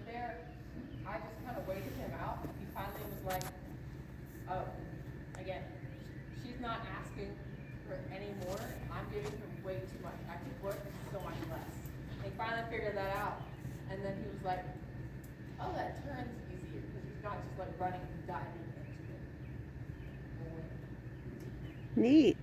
There, I just kind of waited him out. He finally was like, oh, again, she's not asking for any more. I'm giving her way too much. I can work so much less. And he finally figured that out. And then he was like, oh, that turn's easier because he's not just like running and diving into it. Neat.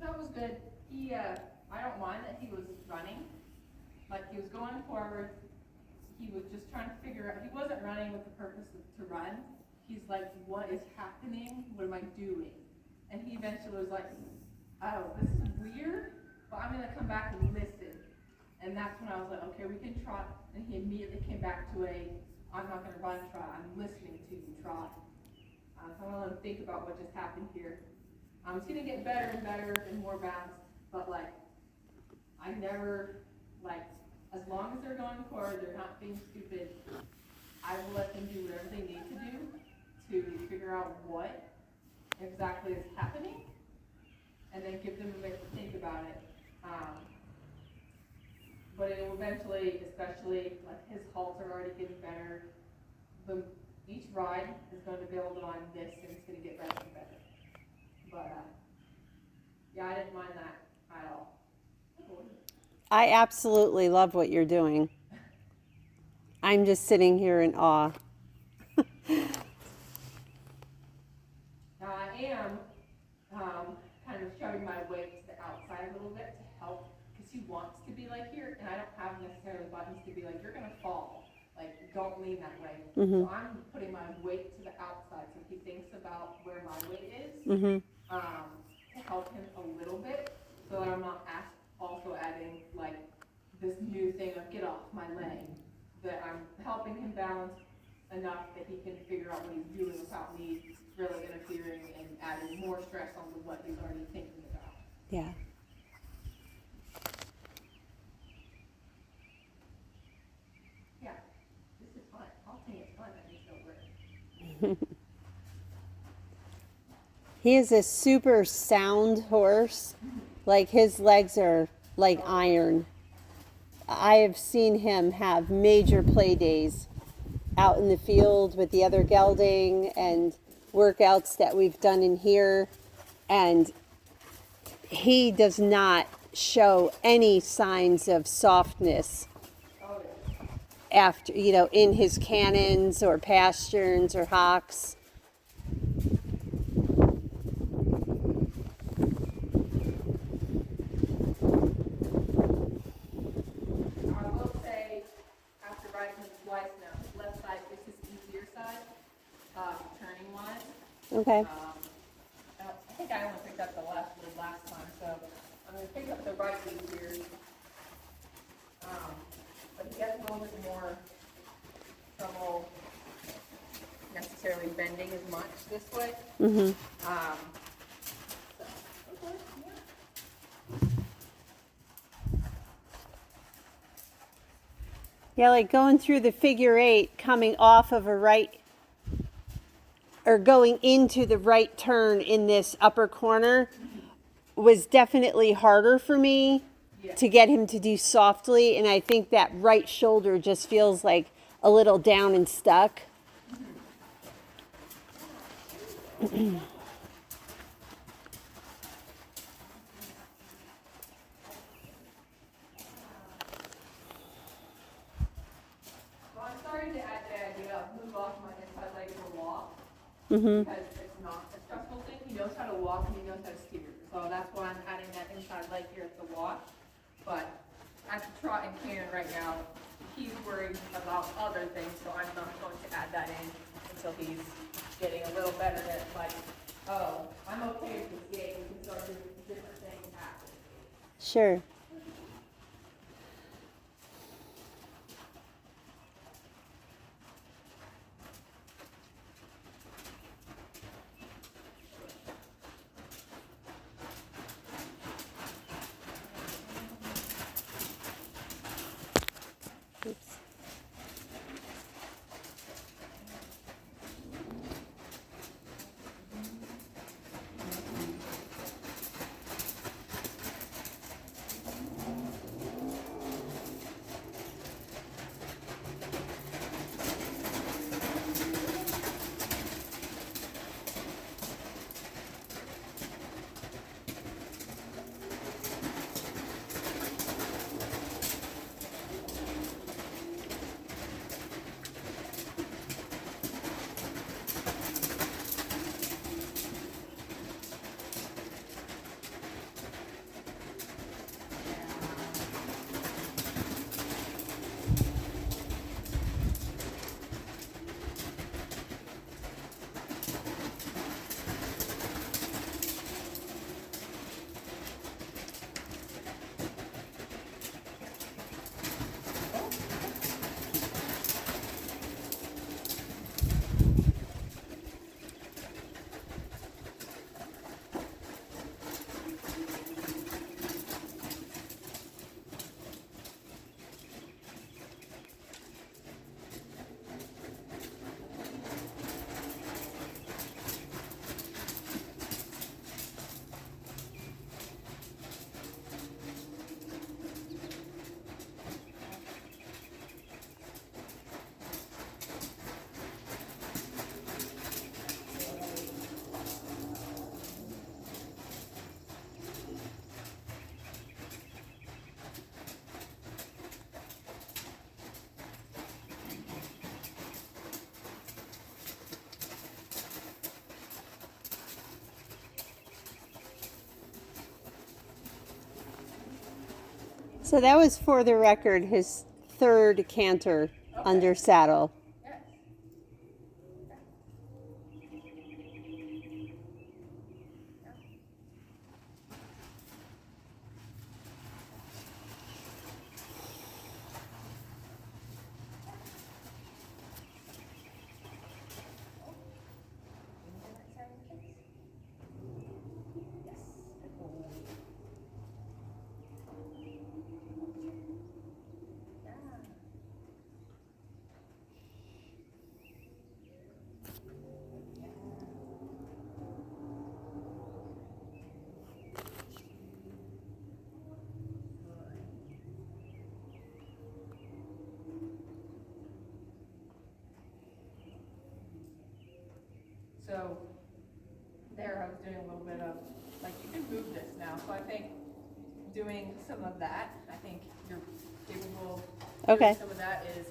That was good. I don't mind that he was running. Like he was going forward. He was just trying to figure out, he wasn't running with the purpose to run. He's like, what is happening? What am I doing? And he eventually was like, oh, this is weird, but I'm gonna come back and listen. And that's when I was like, okay, we can trot. And he immediately came back to I'm not gonna run trot, I'm listening to you trot. So I'm gonna let him think about what just happened here. It's gonna get better and better and more balanced, but like, I never, like, as long as they're going forward, they're not being stupid, I will let them do whatever they need to do to figure out what exactly is happening, and then give them a minute to think about it. But it will eventually, especially, like, his halts are already getting better. The each ride is going to build on this, and it's going to get better and better. But yeah, I didn't mind that at all. I absolutely love what you're doing. I'm just sitting here in awe. Now I am kind of shoving my weight to the outside a little bit to help, because he wants to be like here, and I don't have necessarily buttons to be like, you're going to fall. Like, don't lean that way. Mm-hmm. So I'm putting my weight to the outside so he thinks about where my weight is, Mm-hmm. to help him a little bit, so that I'm not also adding like this new thing of get off my leg, that I'm helping him balance enough that he can figure out what he's doing without me really interfering and adding more stress onto what he's already thinking about. Yeah. Yeah, this is fun. I'll think it's fun. I just don't work. He is a super sound horse. Like, his legs are like iron. I have seen him have major play days out in the field with the other gelding and workouts that we've done in here. And he does not show any signs of softness after, in his cannons or pasterns or hocks. Okay. I think I only picked up the left wheel last time, so I'm going to pick up the right wheel here. But he has a little bit more trouble necessarily bending as much this way. Mm-hmm. Yeah, like going through the figure eight, coming off of a right, or going into the right turn in this upper corner was definitely harder for me to get him to do softly. And I think that right shoulder just feels like a little down and stuck. Because it's not a stressful thing. He knows how to walk and he knows how to steer. So that's why I'm adding that inside leg here at the walk. But at the trot and canter right now, he's worried about other things, so I'm not going to add that in until he's getting a little better at like, oh, I'm okay with this gait. We can start doing different things after. Sure. So that was, for the record, his third canter under saddle. Yes. So there I was doing a little bit of, like, you can move this now. So I think doing some of that, I think you're capable of doing some of that is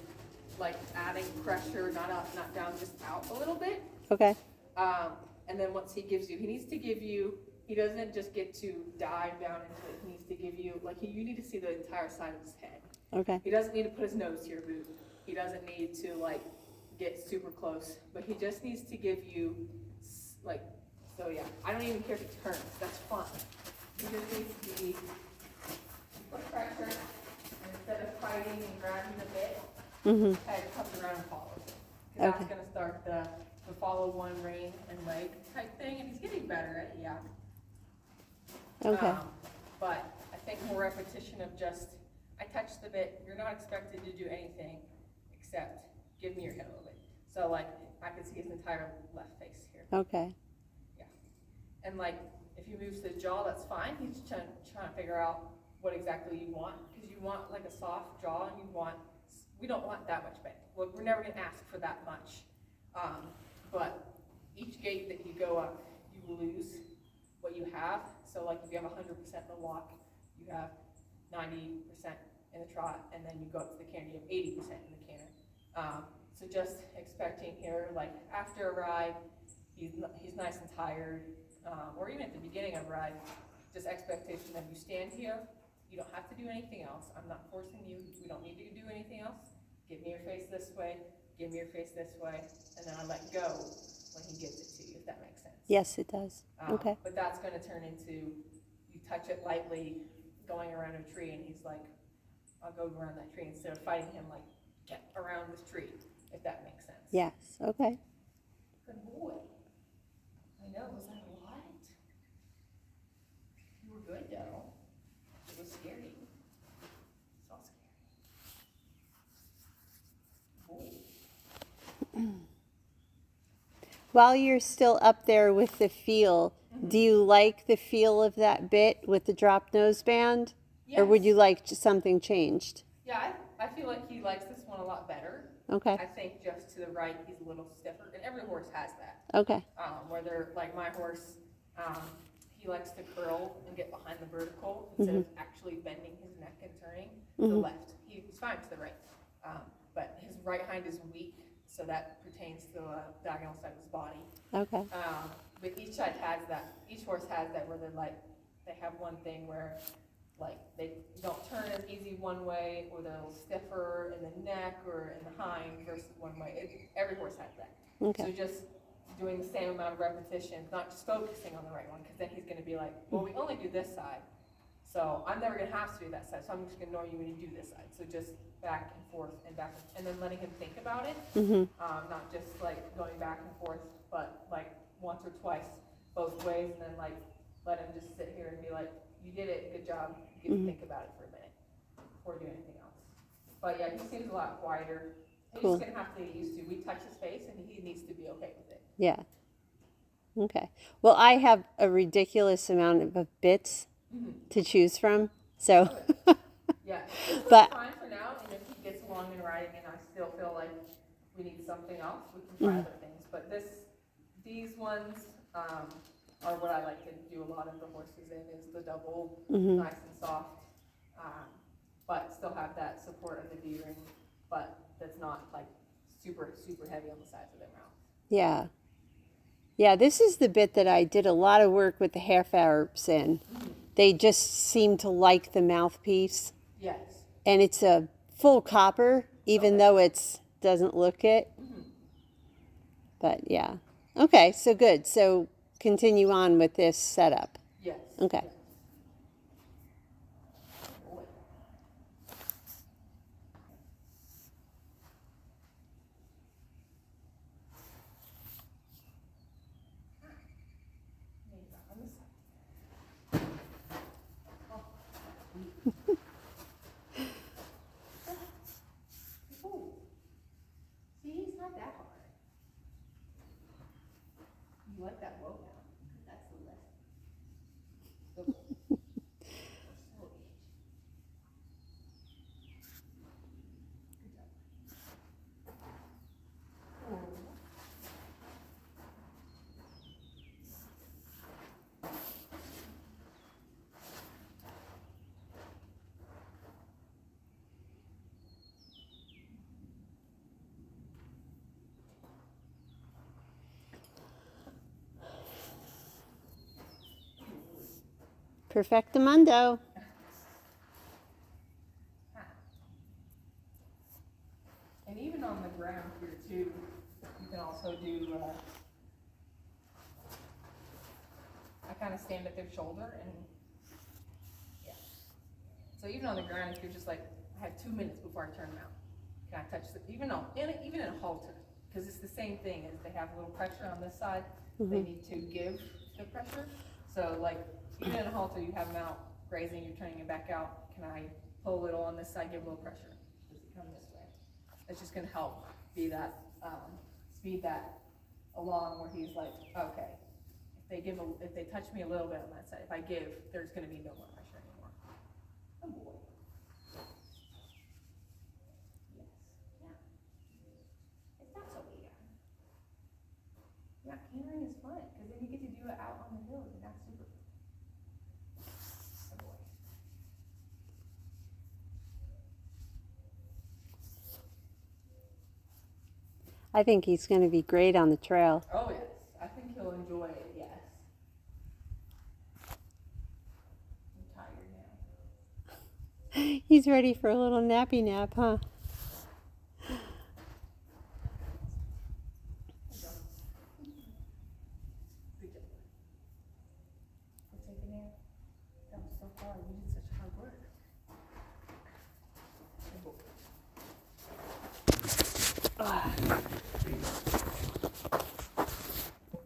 like adding pressure, not up, not down, just out a little bit. Okay. And then once he gives you, he needs to give you, he doesn't just get to dive down into it. He needs to give you, like, you need to see the entire side of his head. Okay. He doesn't need to put his nose to your boot. He doesn't need to, like, get super close, but he just needs to give you, like, so yeah, I don't even care if he turns, that's fine. He just needs to be, put pressure, and instead of fighting and grabbing the bit, head comes around and follows it. 'Cause that's gonna start the follow one rein and leg type thing, and he's getting better at it, yeah. Okay. But I think more repetition of just, I touch the bit, you're not expected to do anything except give me your head a little bit. So like, I can see his entire left face here. Okay. Yeah. And like, if he moves his jaw, that's fine. He's trying to figure out what exactly you want. Because you want like a soft jaw, and we don't want that much bend. We're never gonna ask for that much. But each gait that you go up, you lose what you have. So like if you have 100% in the walk, you have 90% in the trot, and then you go up to the canter, you have 80% in the canter. So just expecting here, like after a ride, he's nice and tired, or even at the beginning of a ride, just expectation that you stand here, you don't have to do anything else. I'm not forcing you, we don't need to do anything else. Give me your face this way, give me your face this way, and then I let go when he gives it to you, if that makes sense. Yes, it does. Okay. But that's gonna turn into, you touch it lightly, going around a tree, and he's like, I'll go around that tree, instead of fighting him, like, get around this tree, if that makes sense. Yes. Okay. Good boy. I know, was that a lot? You were good though. It was scary. It's all scary. Boy. While you're still up there with the feel, do you like the feel of that bit with the drop nose band? Yes. Or would you like something changed? Yeah, I feel like he likes this one a lot better. Okay. I think just to the right, he's a little stiffer, and every horse has that. Okay. Whether, like my horse, he likes to curl and get behind the vertical instead of actually bending his neck and turning to the left. He's fine to the right, but his right hind is weak, so that pertains to the diagonal side of his body. Okay. But each side has that. Each horse has that where they're like, they have one thing where like they don't turn as easy one way, or they're a little stiffer in the neck or in the hind versus one way. Every horse has that. Okay. So just doing the same amount of repetitions, not just focusing on the right one, because then he's going to be like, well, we only do this side, so I'm never going to have to do that side, so I'm just going to ignore you when you do this side. So just back and forth and back, and then letting him think about it, not just like going back and forth, but like once or twice both ways, and then like let him just sit here and be like, you did it, good job, you can think about it for a minute before doing anything else. But yeah, he seems a lot quieter. He's Cool. just gonna have to get used to. We touch his face, and he needs to be okay with it. Yeah. Okay. Well, I have a ridiculous amount of bits to choose from, so. Yeah, this is But- fine for now, and if he gets along in riding and I still feel like we need something else, we can try other things. But these ones are what I like to do a lot of the horses in, is the double, nice and soft, but still have that support of the D-ring, but that's not like super, super heavy on the sides of their mouth. Yeah. Yeah, this is the bit that I did a lot of work with the half Arabs in. They just seem to like the mouthpiece. Yes. And it's a full copper, even Okay. though it's doesn't look it. But yeah. Okay, so good. So continue on with this setup. Yes. Okay. Yes. Boy. Maybe not on this side. Oh. Ooh. See, it's not that hard. You like that low down? That's the left. Good boy. So easy. Good job. Oh. Perfectamundo. And even on the ground here too, you can also do, I kind of stand at their shoulder and, yeah. So even on the ground, if you're just like, I have 2 minutes before I turn them out, can I touch the, even in a halter, because it's the same thing, as they have a little pressure on this side, they need to give the pressure. So like, even in a halter, you have them out grazing, you're turning it back out, can I pull a little on this side, give a little pressure? Does it come this way? It's just gonna help be that, speed that along where he's like, okay, if they touch me a little bit on that side, if I give, there's gonna be no more pressure anymore. Oh boy. Yes, yeah. It's not so bad. Yeah, cantering is fun, because then you get to do it out on the hills, and that's super fun. Oh boy. I think he's going to be great on the trail. Oh yes, I think he'll enjoy it, yes. I'm tired now. He's ready for a little nappy nap, huh? Good job. Good job. We're taking it. That was so far, we did